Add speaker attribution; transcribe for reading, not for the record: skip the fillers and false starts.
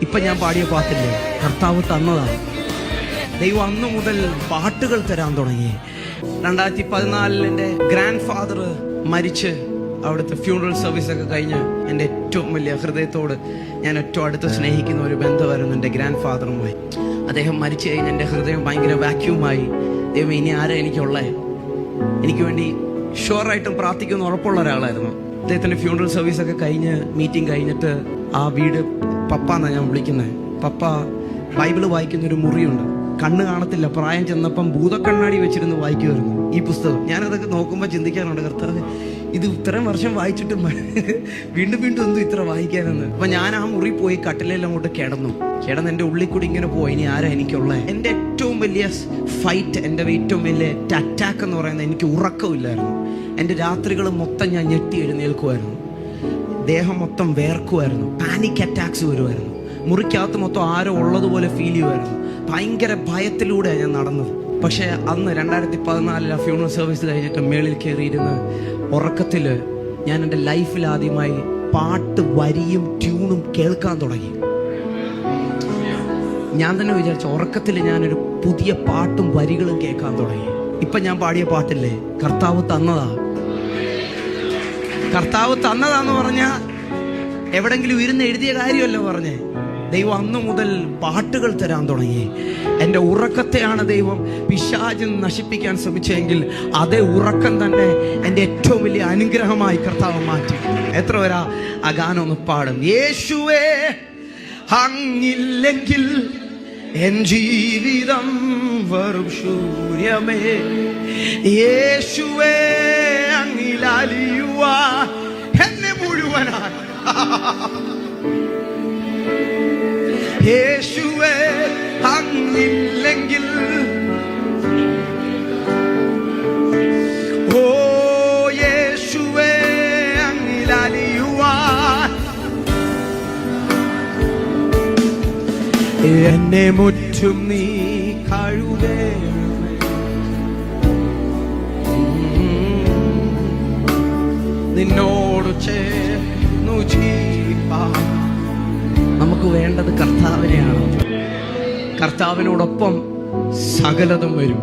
Speaker 1: ഇപ്പൊ ഞാൻ പാടിയ പാട്ടില്ലേ, കർത്താവ് തന്നതാണ്. ദൈവം അന്നു മുതൽ പാട്ടുകൾ തരാൻ തുടങ്ങി. 2014 എൻ്റെ ഗ്രാൻഡ് ഫാദർ മരിച്ച് അവിടുത്തെ ഫ്യൂണറൽ സർവീസ് ഒക്കെ കഴിഞ്ഞ് എൻ്റെ ഏറ്റവും വലിയ ഹൃദയത്തോട് ഞാൻ ഏറ്റവും അടുത്ത് സ്നേഹിക്കുന്ന ഒരു ബന്ധമായിരുന്നു എൻ്റെ ഗ്രാൻഡ് ഫാദറുമായി. അദ്ദേഹം മരിച്ചു കഴിഞ്ഞ് എൻ്റെ ഹൃദയം ഭയങ്കര വാക്യൂമായി. ദൈവം ഇനി ആരാ എനിക്കുള്ളേ, എനിക്ക് വേണ്ടി ഷുവറായിട്ടും പ്രാർത്ഥിക്കുമെന്ന് ഉറപ്പുള്ള ഒരാളായിരുന്നു. അദ്ദേഹത്തിൻ്റെ ഫ്യൂണറൽ സർവീസ് ഒക്കെ കഴിഞ്ഞ് മീറ്റിംഗ് കഴിഞ്ഞിട്ട് ആ വീട് പപ്പ എന്നാണ് ഞാൻ വിളിക്കുന്നത്. പപ്പ ബൈബിള് വായിക്കുന്നൊരു മുറിയുണ്ട്, കണ്ണ് കാണത്തില്ല. പ്രായം ചെന്നപ്പം ഭൂതക്കണ്ണാടി വെച്ചിരുന്ന് വായിക്കുമായിരുന്നു ഈ പുസ്തകം. ഞാനതൊക്കെ നോക്കുമ്പോൾ ചിന്തിക്കാറുണ്ട്, കർത്താവ് ഇത് ഇത്രയും വർഷം വായിച്ചിട്ടും വീണ്ടും വീണ്ടും ഒന്നും ഇത്ര വായിക്കാനെന്ന്. അപ്പൊ ഞാൻ ആ മുറി പോയി കട്ടിലെല്ലാം അങ്ങോട്ട് കിടന്ന് എൻ്റെ ഉള്ളിൽ കൂടി ഇങ്ങനെ പോയി, ഇനി ആരാ എനിക്കുള്ള. എൻ്റെ ഏറ്റവും വലിയ ഫൈറ്റ്, എൻ്റെ ഏറ്റവും വലിയ അറ്റാക്ക് എന്ന് പറയുന്നത് എനിക്ക് ഉറക്കമില്ലായിരുന്നു. എൻ്റെ രാത്രികൾ മൊത്തം ഞാൻ ഞെട്ടി എഴുന്നേൽക്കുമായിരുന്നു, ദേഹം മൊത്തം വേർക്കുമായിരുന്നു, പാനിക് അറ്റാക്സ് വരുമായിരുന്നു, മുറിക്കകത്ത് മൊത്തം ആരോ ഉള്ളതുപോലെ ഫീൽ ചെയ്യുമായിരുന്നു. ഭയങ്കര ഭയത്തിലൂടെയാണ് ഞാൻ നടന്നത്. പക്ഷെ അന്ന് 2014 ഫ്യൂണറൽ സർവീസ് കഴിഞ്ഞിട്ട് മേളിൽ കയറിയിരുന്ന് ഉറക്കത്തിൽ ഞാൻ എൻ്റെ ലൈഫിൽ ആദ്യമായി പാട്ട് വരിയും ട്യൂണും കേൾക്കാൻ തുടങ്ങി. ഞാൻ തന്നെ വിചാരിച്ചു, ഉറക്കത്തിൽ ഞാനൊരു പുതിയ പാട്ടും വരികളും കേൾക്കാൻ തുടങ്ങി. ഇപ്പൊ ഞാൻ പാടിയ പാട്ടില്ലേ, കർത്താവ് തന്നതാ. കർത്താവ് തന്നതാന്ന് പറഞ്ഞ എവിടെങ്കിലും ഇരുന്ന് എഴുതിയ കാര്യമല്ല പറഞ്ഞേ. ദൈവം അന്നു മുതൽ പാട്ടുകൾ തരാൻ തുടങ്ങി. എൻ്റെ ഉറക്കത്തെയാണ് ദൈവം പിശാച് നശിപ്പിക്കാൻ ശ്രമിച്ചെങ്കിൽ അതേ ഉറക്കം തന്നെ എൻ്റെ ഏറ്റവും വലിയ അനുഗ്രഹമായി കർത്താവ് മാറ്റി. എത്ര പേരാ ആ ഗാനം ഒന്ന് പാടും? യേശുവേ അങ്ങില്ലെങ്കിൽ എൻ ജീവിതം വെറും ശൂന്യമേ, യേശുവേ അങ്ങിലലിയുവാ എന്നെ മുഴുവനായി, യേശുവേ അങ്ങില്ലെങ്കിൽ, ഓ യേശുവേ അങ്ങിലലിയുവാൻ എന്നെ മുറ്റും നീ കഴുകേ, നിന്നോട് ചേർന്നു ജീവിപ്പാൻ. നമുക്ക് വേണ്ടത് കർത്താവിനെയാണ്. കർത്താവിനോടൊപ്പം സകലതും വരും.